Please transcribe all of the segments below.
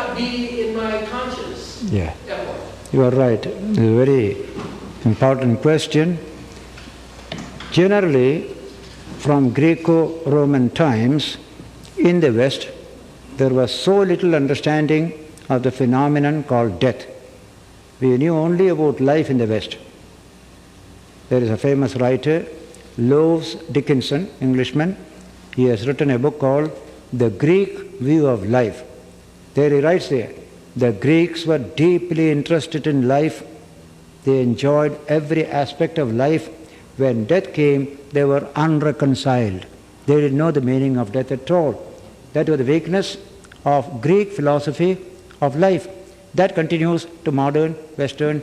not be in my conscience. Yeah, Therefore. you are right. It's a very important question. Generally, from Greco-Roman times, in the West, there was so little understanding of the phenomenon called death. We knew only about life in the West. There is a famous writer, Lowes Dickinson, Englishman. He has written a book called The Greek View of Life. There he writes there, the Greeks were deeply interested in life. They enjoyed every aspect of life. When death came, they were unreconciled. They didn't know the meaning of death at all. That was the weakness of Greek philosophy of life. That continues to modern Western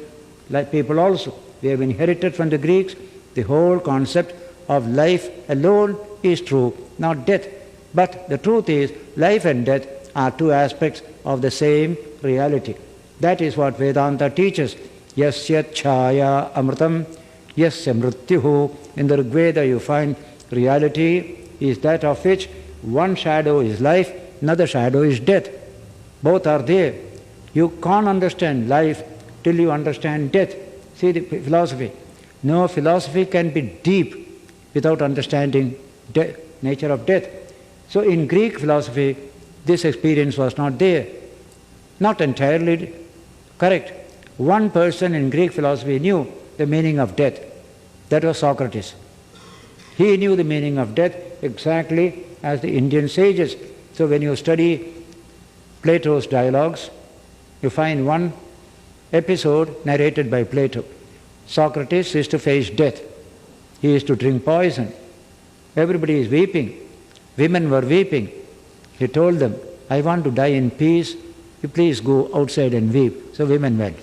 people also. We have inherited from the Greeks the whole concept of life alone is true, not death. But the truth is, life and death are two aspects of the same reality. That is what Vedanta teaches. Yasya chaya amritam, yasya mrityuhu. In the Rig Veda you find reality is that of which one shadow is life, another shadow is death. Both are there. You can't understand life till you understand death. See the philosophy. No philosophy can be deep without understanding nature of death. So in Greek philosophy, this experience was not there. Not entirely correct. One person in Greek philosophy knew the meaning of death. That was Socrates. He knew the meaning of death exactly as the Indian sages. So when you study Plato's dialogues, you find one episode narrated by Plato. Socrates is to face death. He is to drink poison. Everybody is weeping. Women were weeping. He told them, I want to die in peace. You please go outside and weep. So women went.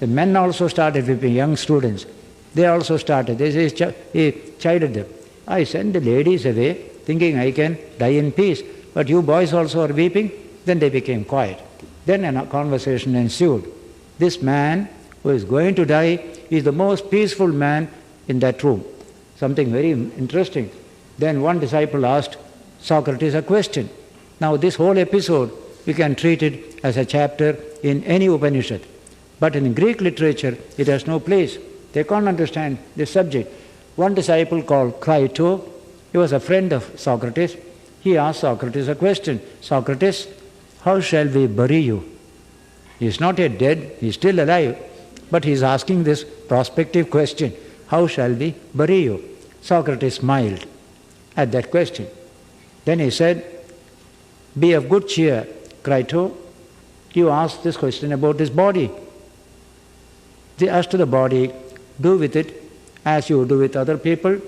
The men also started weeping, young students. They also started. He chided them. I send the ladies away thinking I can die in peace. But you boys also are weeping. Then they became quiet. Then a conversation ensued. This man who is going to die is the most peaceful man in that room. Something very interesting. Then one disciple asked Socrates a question. Now this whole episode, we can treat it as a chapter in any Upanishad. But in Greek literature, it has no place. They can't understand this subject. One disciple called Crito, he was a friend of Socrates. He asked Socrates a question. Socrates, how shall we bury you? He is not yet dead, he is still alive. But he is asking this prospective question. How shall we bury you? Socrates smiled at that question. Then he said, be of good cheer, Crito. You asked this question about this body. As to the body, do with it as you do with other people.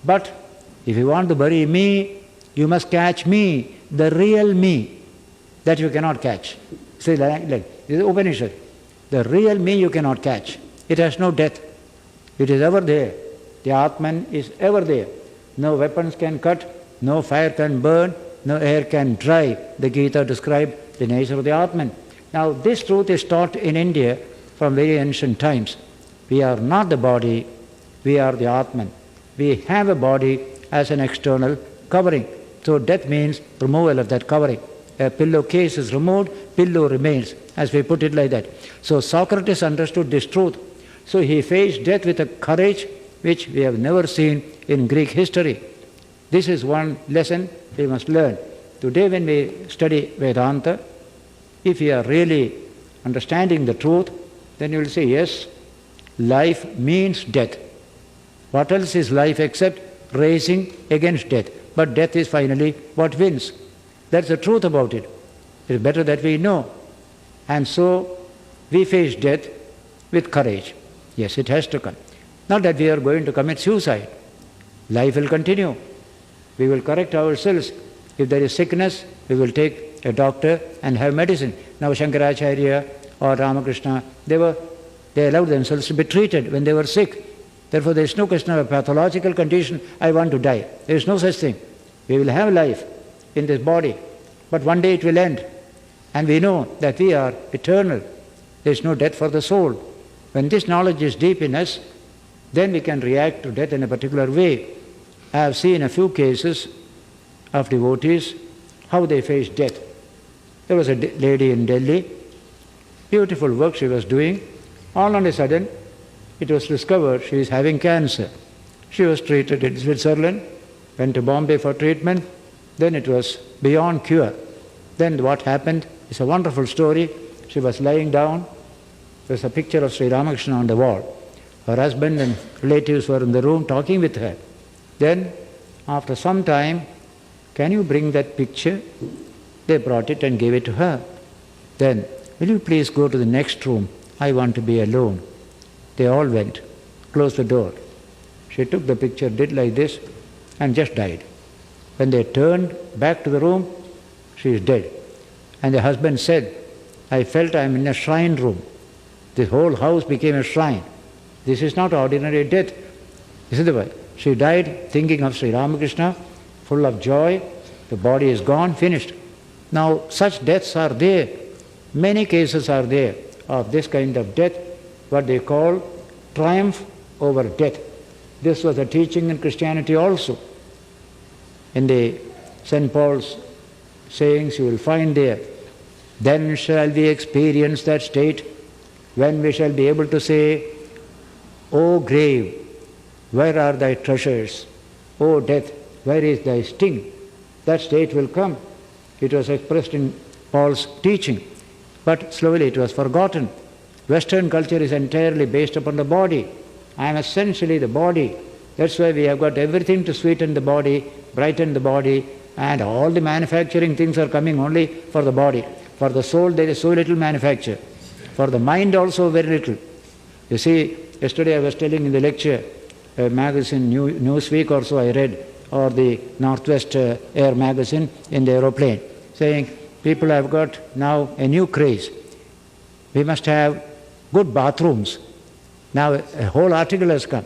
But if you want to bury me, you must catch me, the real me, that you cannot catch. See, like this is Upanishad. The real me you cannot catch. It has no death. It is ever there. The Atman is ever there. No weapons can cut, no fire can burn, no air can dry. The Gita described the nature of the Atman. Now this truth is taught in India from very ancient times. We are not the body, we are the Atman. We have a body as an external covering. So death means removal of that covering. A pillowcase is removed, pillow remains, as we put it like that. So Socrates understood this truth. So he faced death with a courage which we have never seen in Greek history. This is one lesson we must learn. Today when we study Vedanta, if we are really understanding the truth, then you will say, yes, life means death. What else is life except racing against death? But death is finally what wins. That's the truth about it. It is better that we know. And so we face death with courage. Yes, it has to come. Not that we are going to commit suicide. Life will continue. We will correct ourselves. If there is sickness, we will take a doctor and have medicine. Now Shankaracharya or Ramakrishna, they allowed themselves to be treated when they were sick. Therefore there is no question of a pathological condition, I want to die. There is no such thing. We will have life in this body, but one day it will end. And we know that we are eternal. There is no death for the soul. When this knowledge is deep in us, then we can react to death in a particular way. I have seen a few cases of devotees, how they face death. There was a lady in Delhi, beautiful work she was doing. All on a sudden, it was discovered she is having cancer. She was treated in Switzerland, went to Bombay for treatment, then it was beyond cure. Then what happened is a wonderful story. She was lying down, there's a picture of Sri Ramakrishna on the wall. Her husband and relatives were in the room talking with her. Then, after some time, can you bring that picture? They brought it and gave it to her. Then, will you please go to the next room? I want to be alone. They all went, closed the door. She took the picture, did like this, and just died. When they turned back to the room, she is dead. And the husband said, I felt I am in a shrine room. The whole house became a shrine. This is not ordinary death. This is the way. She died thinking of Sri Ramakrishna, full of joy. The body is gone, finished. Now, such deaths are there. Many cases are there of this kind of death, what they call triumph over death. This was a teaching in Christianity also. In the St. Paul's sayings you will find there, then shall we experience that state when we shall be able to say, O grave, where are thy treasures? O death, where is thy sting? That state will come. It was expressed in Paul's teaching, but slowly it was forgotten. Western culture is entirely based upon the body. I am essentially the body. That's why we have got everything to sweeten the body, brighten the body, and all the manufacturing things are coming only for the body. For the soul there is so little manufacture. For the mind also very little. You see, yesterday I was telling in the lecture, a magazine, Newsweek or so I read, or the Northwest Air magazine in the aeroplane, saying people have got now a new craze. We must have good bathrooms. Now a whole article has come.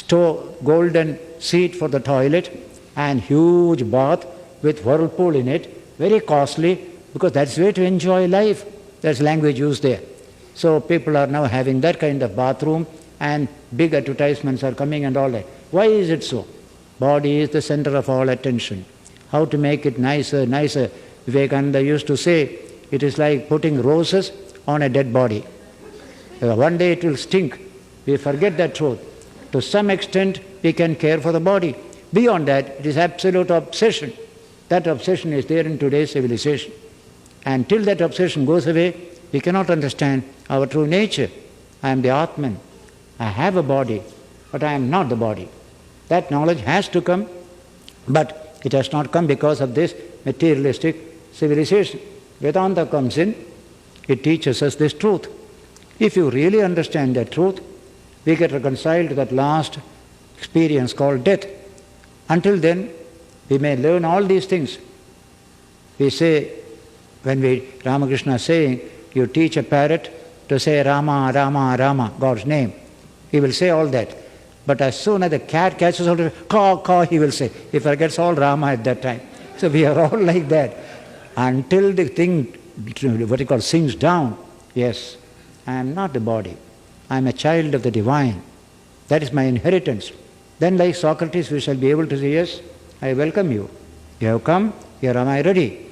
Golden seat for the toilet and huge bath with whirlpool in it, very costly, because that's the way to enjoy life. There's language used there. So people are now having that kind of bathroom, and big advertisements are coming and all that. Why is it so? Body is the center of all attention. How to make it nicer, nicer. Vivekananda used to say, it is like putting roses on a dead body. One day it will stink. We forget that truth. To some extent, we can care for the body. Beyond that, it is absolute obsession. That obsession is there in today's civilization. And till that obsession goes away, we cannot understand our true nature. I am the Atman. I have a body, but I am not the body. That knowledge has to come, but it has not come because of this materialistic civilization. Vedanta comes in, it teaches us this truth. If you really understand that truth, we get reconciled to that last experience called death. Until then, we may learn all these things. We say, when Ramakrishna is saying, you teach a parrot to say Rama, Rama, Rama, God's name. He will say all that. But as soon as the cat catches hold of it, caw, caw, he will say. He forgets all Rama at that time. So we are all like that. Until the thing, what you call, sinks down, yes, I am not the body. I am a child of the divine. That is my inheritance. Then like Socrates, we shall be able to say, yes, I welcome you. You have come, here am I ready.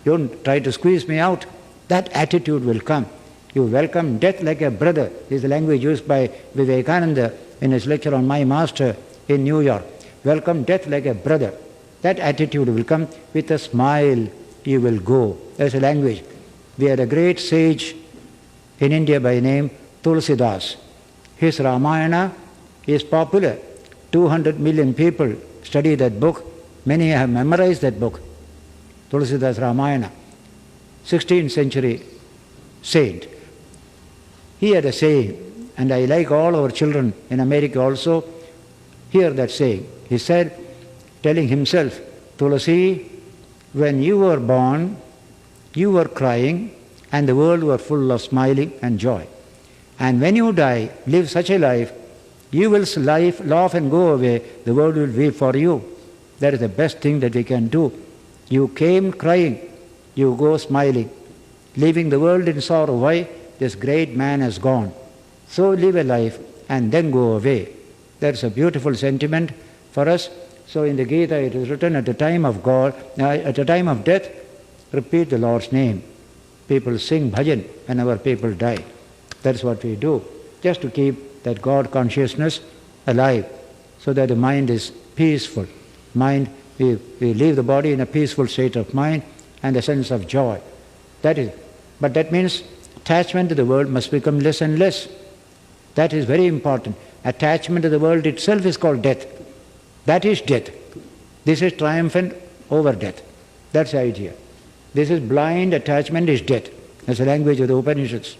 Don't try to squeeze me out. That attitude will come. You welcome death like a brother. This is the language used by Vivekananda in his lecture on My Master in New York. Welcome death like a brother. That attitude will come. With a smile, you will go. That's a language. We had a great sage in India by name Tulsidas. His Ramayana is popular. 200 million people study that book. Many have memorized that book. Tulsidas Ramayana. 16th century saint. He had a saying, and I like all our children in America also hear that saying. He said, telling himself, Tulasi, when you were born, you were crying and the world were full of smiling and joy. And when you die, live such a life, you will laugh and go away, the world will weep for you. That is the best thing that we can do. You came crying, you go smiling, leaving the world in sorrow. Why? This great man has gone. So live a life and then go away. That's a beautiful sentiment for us. So in the Gita it is written, at the time of God, at the time of death, repeat the Lord's name. People sing bhajan whenever people die. That's what we do, just to keep that God consciousness alive, so that the mind is peaceful. Mind, we leave the body in a peaceful state of mind and a sense of joy. But that means attachment to the world must become less and less. That is very important. Attachment to the world itself is called death. That is death. This is triumphant over death. That's the idea. This is blind attachment is death. That's the language of the Upanishads.